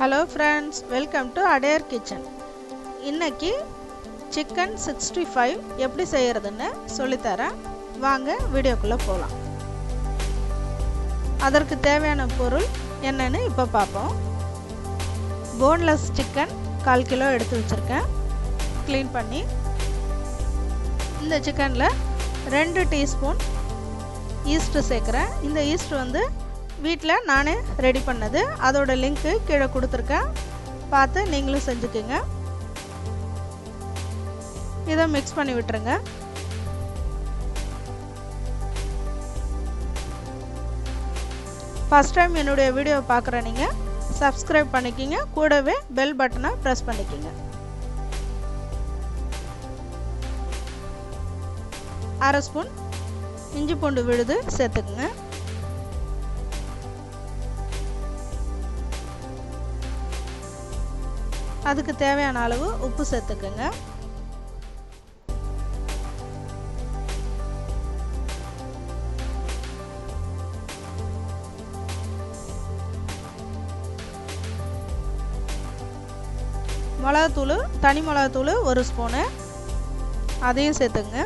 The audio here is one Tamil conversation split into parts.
Hello friends, welcome to Adair Kitchen. இன்னைக்கு chicken 65 எப்படி செய்யறதுன்னு சொல்லித் தரேன். வாங்க வீடியோக்குள்ள போலாம். அதற்கு தேவையான பொருள் என்னன்னு இப்ப பாப்போம். boneless chicken 1/4 கிலோ எடுத்து வச்சிருக்கேன். க்ளீன் பண்ணி இந்த சிக்கன்ல 2 டீஸ்பூன் ஈஸ்ட் சேர்க்கிறேன். இந்த ஈஸ்ட் வந்து வீட்டில் நானே ரெடி பண்ணது, அதோட லிங்க்கு கீழே கொடுத்துருக்கேன், பார்த்து நீங்களும் செஞ்சுக்குங்க. இதை மிக்ஸ் பண்ணி விட்டுருங்க. ஃபர்ஸ்ட் டைம் என்னுடைய வீடியோ பார்க்குற நீங்கள் சப்ஸ்கிரைப் பண்ணிக்கிங்க, கூடவே பெல் பட்டனை ப்ரெஸ் பண்ணிக்கிங்க. அரை ஸ்பூன் இஞ்சி பூண்டு விழுது சேர்த்துக்குங்க. அதுக்கு தேவையான அளவு உப்பு சேர்த்துக்குங்க. மிளகாத்தூள், தனி மிளகாத்தூள் 1 ஸ்பூனு, அதையும் சேர்த்துக்குங்க.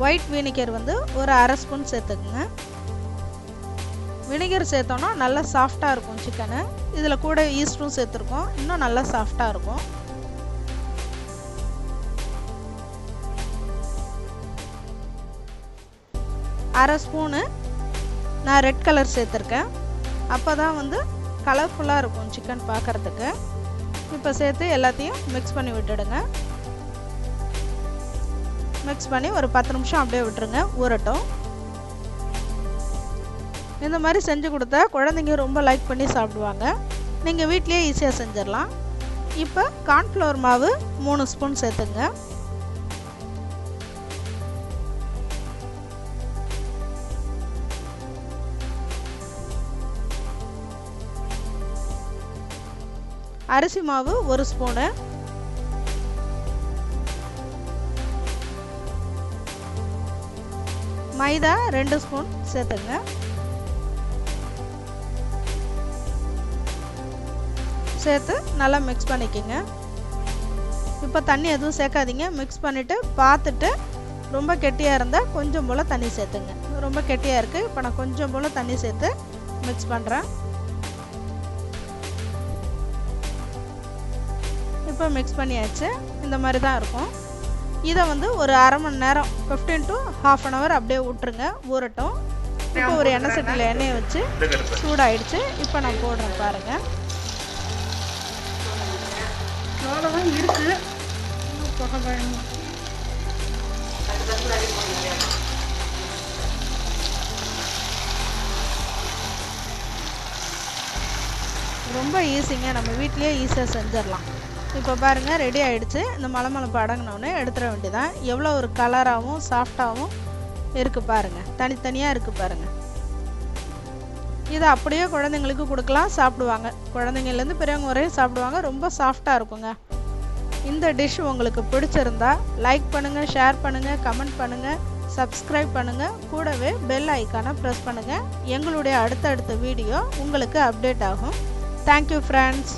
ஒயிட் வினிகர் வந்து ஒரு அரை ஸ்பூன் சேர்த்துக்குங்க. வினிகர் சேர்த்தோன்னா நல்லா சாஃப்டாக இருக்கும் சிக்கனு. இதில் கூட ஈஸ்ட்டும் சேர்த்துருக்கோம், இன்னும் நல்லா சாஃப்டாக இருக்கும். அரை ஸ்பூனு நான் ரெட் கலர் சேர்த்துருக்கேன், அப்போ தான் வந்து கலர்ஃபுல்லாக இருக்கும் சிக்கன் பார்க்குறதுக்கு. இப்போ சேர்த்து எல்லாத்தையும் மிக்ஸ் பண்ணி விட்டுடுங்க. மிக்ஸ் பண்ணி ஒரு 10 நிமிஷம் அப்படியே விட்டுருங்க, ஊறட்டும். இந்த மாதிரி செஞ்சு கொடுத்தா குழந்தைங்க ரொம்ப லைக் பண்ணி சாப்பிடுவாங்க. நீங்கள் வீட்டிலேயே ஈஸியாக செஞ்சிடலாம். இப்போ கார்ன்ஃப்ளவர் மாவு 3 ஸ்பூன் சேர்த்துங்க. அரிசி மாவு 1 ஸ்பூனு, மைதா 2 ஸ்பூன் சேர்த்துங்க. சேர்த்து நல்லா மிக்ஸ் பண்ணிக்கோங்க. இப்போ தண்ணி எதுவும் சேர்க்காதீங்க. மிக்ஸ் பண்ணிவிட்டு பார்த்துட்டு ரொம்ப கெட்டியாக இருந்தால் கொஞ்சம் போல் தண்ணி சேர்த்துங்க. ரொம்ப கெட்டியாக இருக்குது, இப்போ நான் கொஞ்சம் போல் தண்ணி சேர்த்து மிக்ஸ் பண்ணுறேன். இப்போ மிக்ஸ் பண்ணியாச்சு. இந்த மாதிரி தான் இருக்கும். இதை வந்து ஒரு அரை மணி நேரம் 15 to ½ hour அப்படியே விட்டுருங்க, ஊறட்டும். இப்போ ஒரு எண்ணெய் சட்டியில் எண்ணெயை வச்சு சூடாயிடுச்சு. இப்போ நான் போடுறேன் பாருங்கள். அவ்வளோதான் இருக்குது. ரொம்ப ஈஸிங்க, நம்ம வீட்லேயே ஈஸியாக செஞ்சிடலாம். இப்போ பாருங்கள் ரெடி ஆகிடுச்சு. இந்த மலமளப்பு அடங்கினோடனே எடுத்துட வேண்டியதான். எவ்வளோ ஒரு கலராகவும் சாஃப்டாகவும் இருக்குது பாருங்கள், தனித்தனியாக இருக்குது பாருங்கள். இதை அப்படியே குழந்தைங்களுக்கு கொடுக்கலாம், சாப்பிடுவாங்க. குழந்தைங்கள்லேருந்து பெரியவங்க வரையும் சாப்பிடுவாங்க. ரொம்ப சாஃப்டாக இருக்குங்க. இந்த டிஷ் உங்களுக்கு பிடிச்சிருந்தா லைக் பண்ணுங்கள், ஷேர் பண்ணுங்கள், கமெண்ட் பண்ணுங்கள், சப்ஸ்கிரைப் பண்ணுங்கள், கூடவே பெல் ஐக்கானை ப்ரெஸ் பண்ணுங்கள். எங்களுடைய அடுத்தடுத்த வீடியோ உங்களுக்கு அப்டேட் ஆகும். Thank you friends.